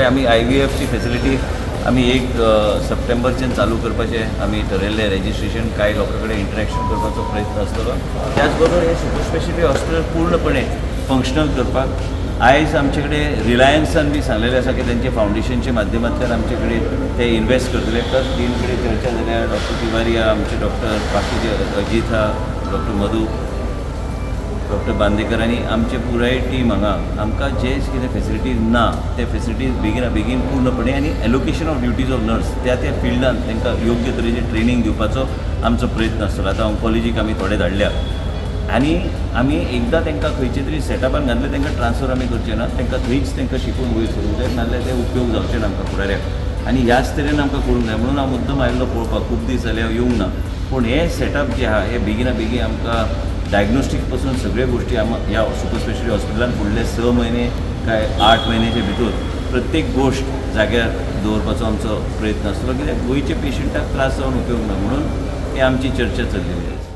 कडेन आमी IVFची फॅसिलिटी आमी 1 सप्टेंबरच्यान चालू करपाचें आमी ठरयल्लें. रजिस्ट्रेशन कांय लोकां कडेन इंटरॅक्शन करपाचो प्रयत्न आसतलो. त्याच बरोबर हे सुपर स्पेशलिटी हॉस्पिटल पूर्णपणे फंक्शनल करपाक आयज आमचे कडेन रिलायन्सान बी सांगलेलें आसा की तेंचे फावंडेशनच्या माध्यमांतल्यान आमचे कडेन ते इन्वेस्ट करतले. प्लस टीम कडेन चर्चा जाल्या. डॉक्टर तिवारी आहा, आमचे डॉक्टर बाकीचे अजीत आहा, डॉक्टर मधू, डॉक्टर बांदेकर आनी आमचे पुराय टीम हांगा आमकां जे कितें फॅसिलिटीज ना ते फॅसिलिटीज बेगीन पूर्णपणे आनी allocation of duties of nurse त्या फिल्डान तांकां योग्य तरेचें ट्रेनिंग दिवपाचो आमचो प्रयत्न आसतलो. आतां ऑन्कॉलॉजीक आमी थोडे धाडल्या आनी आमी एकदां तांकां खंयचे तरी सेटअपान घातले तांकां ट्रान्सफर आमी करचे ना. तांकां थंयच तांकां शिकून वयर करूंक जाय, नाजाल्यार ते उपयोग जावचे ना आमकां फुडाऱ्याक. आनी ह्याच तरेन आमकां करूंक जाय म्हणून हांव मुद्दम आयिल्लो पळोवपाक. खूब दीस जाले हांव येवंक ना. पूण हे सेटअप जे आहा हे बेगीन आमकां डायग्नोस्टीक पासून सगळ्यो गोष्टी ह्या सुपर स्पेशलिटी हॉस्पिटलान फुडले 6 म्हयने काय 8 म्हयन्याच्या भितर प्रत्येक गोष्ट जाग्यार दवरपाचो आमचो प्रयत्न आसतलो. कित्याक गोंयच्या पेशंटाक त्रास जावन उपयोग ना म्हणून ही आमची चर्चा चल्लेली आसा.